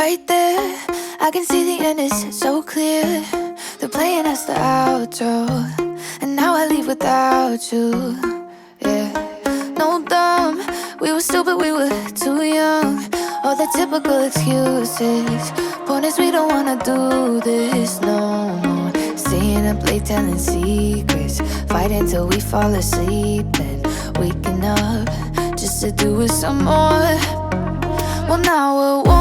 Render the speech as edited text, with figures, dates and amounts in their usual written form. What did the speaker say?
right there. I can see the end is so clear. They're playing us the outro, and now I leave without you. Yeah, no dumb. We were stupid, we were too young. All the typical excuses. Point is we don't wanna do this no more. Staying up late telling secrets, fighting till we fall asleep, then waking up just to do it some more. Well, now we're